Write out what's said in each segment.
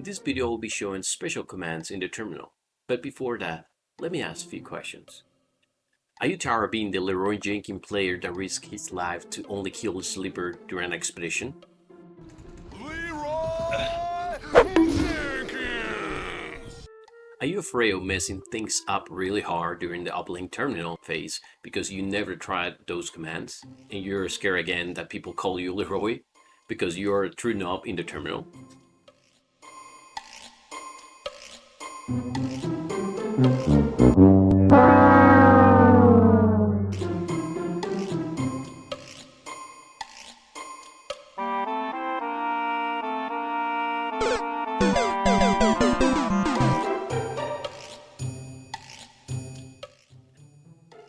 In this video, I will be showing special commands in the terminal. But before that, let me ask a few questions. Are you tired of being the Leroy Jenkins player that risks his life to only kill a sleeper during an expedition? Leroy Jenkins! Are you afraid of messing things up really hard during the Uplink Terminal phase because you never tried those commands? And you're scared again that people call you Leroy because you're a true knob in the terminal? Are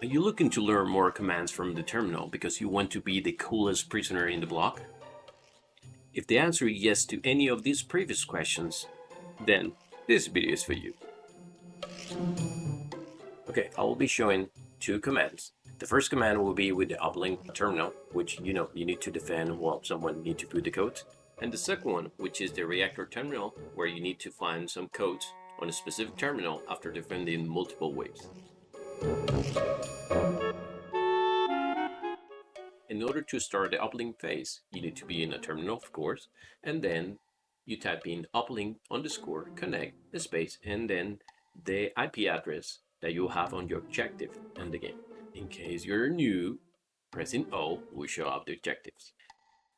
you looking to learn more commands from the terminal because you want to be the coolest prisoner in the block? If the answer is yes to any of these previous questions, then this video is for you. Okay, I will be showing two commands. The first command will be with the Uplink Terminal, which you need to defend while someone needs to put the code. And the second one, which is the Reactor Terminal, where you need to find some codes on a specific terminal after defending multiple waves. In order to start the uplink phase, you need to be in a terminal, of course, and then you type in uplink_connect space and then the IP address that you have on your objective in the game. In case you're new, pressing O will show up the objectives.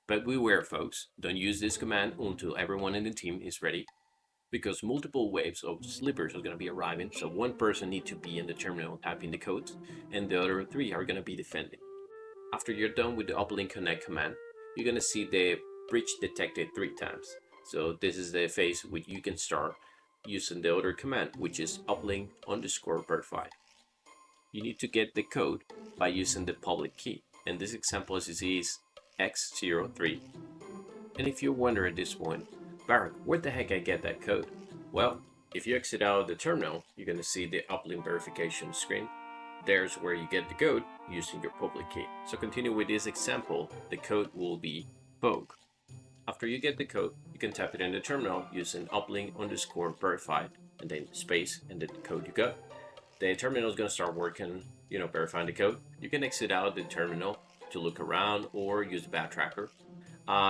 But beware, folks, don't use this command until everyone in the team is ready, because multiple waves of sleepers are going to be arriving, so one person needs to be in the terminal typing the codes, and the other three are going to be defending. After you're done with the uplink connect command, you're going to see the breach detected 3 times. So this is the phase which you can start using the other command, which is uplink_verify. You need to get the code by using the public key. In this example, as you see, is X03. And if you wonder at this point, Varok, where the heck I get that code? Well, if you exit out of the terminal, you're going to see the uplink verification screen. There's where you get the code using your public key. So continue with this example, the code will be Vogue. After you get the code, you can type it in the terminal using uplink_verify and then space and the code you got. The terminal is going to start working, verifying the code. You can exit out of the terminal to look around or use the bat tracker.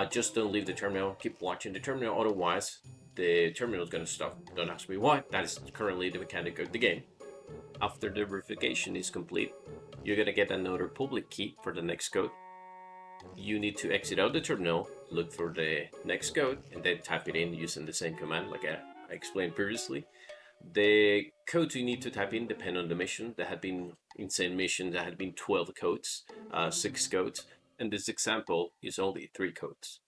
Just don't leave the terminal, keep watching the terminal, otherwise the terminal is going to stop. Don't ask me why, that is currently the mechanic of the game. After the verification is complete, you're going to get another public key for the next code. You need to exit out the terminal, look for the next code, and then type it in using the same command like I explained previously. The codes you need to type in depend on the mission. There had been insane missions that had been 12 codes, 6 codes, and this example is only 3 codes.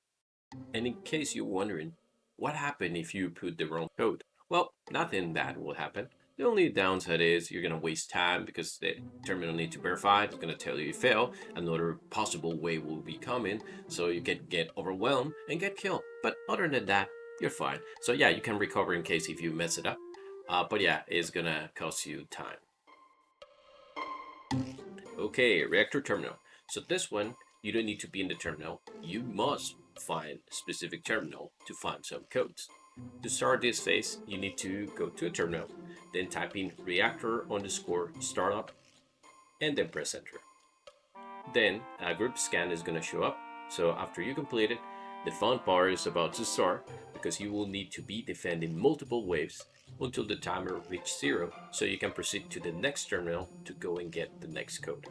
And in case you're wondering, what happened if you put the wrong code? Well, nothing bad will happen. The only downside is you're going to waste time because the terminal needs to verify. It's going to tell you fail. Another possible wave will be coming, so you can get overwhelmed and get killed. But other than that, you're fine. So yeah, you can recover in case if you mess it up. But yeah, it's going to cost you time. Okay, Reactor Terminal. So this one, you don't need to be in the terminal. You must find a specific terminal to find some codes. To start this phase, you need to go to a terminal, then type in reactor_startup, and then press enter. Then a group scan is going to show up. So after you complete it, the fun part is about to start because you will need to be defending multiple waves until the timer reaches 0, so you can proceed to the next terminal to go and get the next code.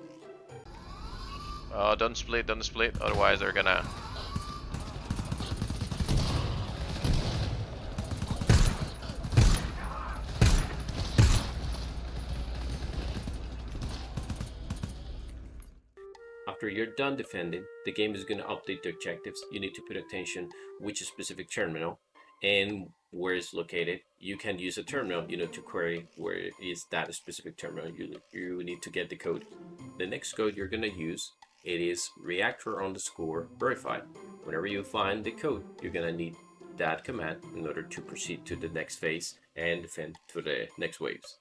Don't split, otherwise they're gonna... After you're done defending, the game is going to update the objectives. You need to put attention which specific terminal and where it's located. You can use a terminal, to query where is that specific terminal. You need to get the code. The next code you're going to use, it is reactor_verify. Whenever you find the code, you're going to need that command in order to proceed to the next phase and defend to the next waves.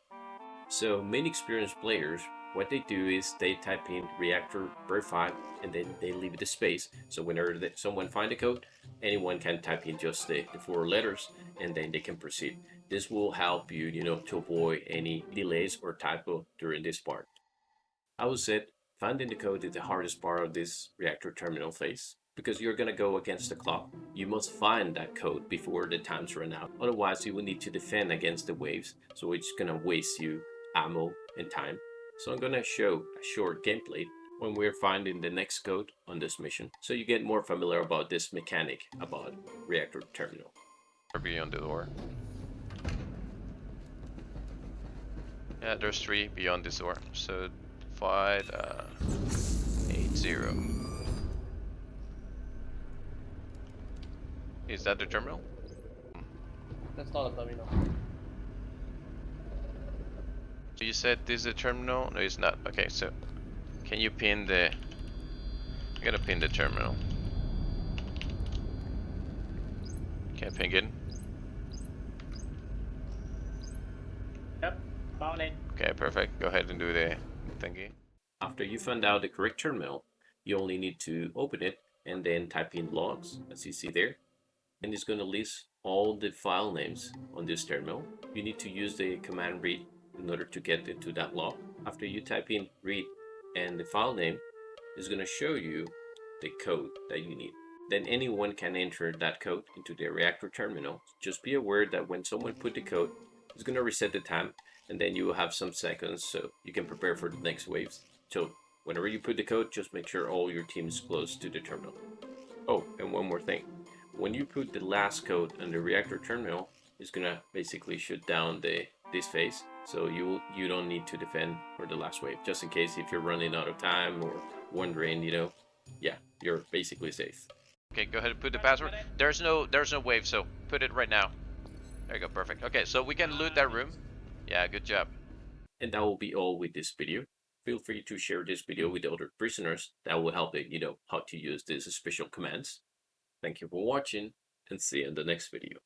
So many experienced players what they do is they type in reactor verified and then they leave the space. So whenever someone find a code, anyone can type in just the 4 letters and then they can proceed. This will help you, to avoid any delays or typo during this part. I would say finding the code is the hardest part of this reactor terminal phase because you're going to go against the clock. You must find that code before the times run out. Otherwise, you will need to defend against the waves, so it's going to waste you ammo and time. So I'm going to show a short gameplay when we're finding the next code on this mission, so you get more familiar about this mechanic about reactor terminal. Or beyond the door. Yeah, there's 3 beyond this door. So 580. Is that the terminal? That's not a terminal. So you said this is the terminal? No, it's not. Okay, so can you pin the... I'm gonna pin the terminal. Can I ping it? Yep, found it. Okay, perfect. Go ahead and do the thingy. After you find out the correct terminal, you only need to open it and then type in logs, as you see there. And it's going to list all the file names on this terminal. You need to use the command read in order to get into that log. After you type in read and the file name, is going to show you the code that you need. Then anyone can enter that code into the reactor terminal. Just be aware that when someone put the code, it's going to reset the time and then you will have some seconds so you can prepare for the next waves. So whenever you put the code, just make sure all your team is close to the terminal. Oh, and one more thing. When you put the last code on the reactor terminal, it's gonna basically shut down this phase. So you don't need to defend for the last wave, just in case if you're running out of time or wondering, yeah, you're basically safe. Okay, go ahead and put the password. There's no wave, so put it right now. There you go, perfect. Okay, so we can loot that room. Yeah, good job. And that will be all with this video. Feel free to share this video with other prisoners. That will help them, how to use these special commands. Thank you for watching and see you in the next video.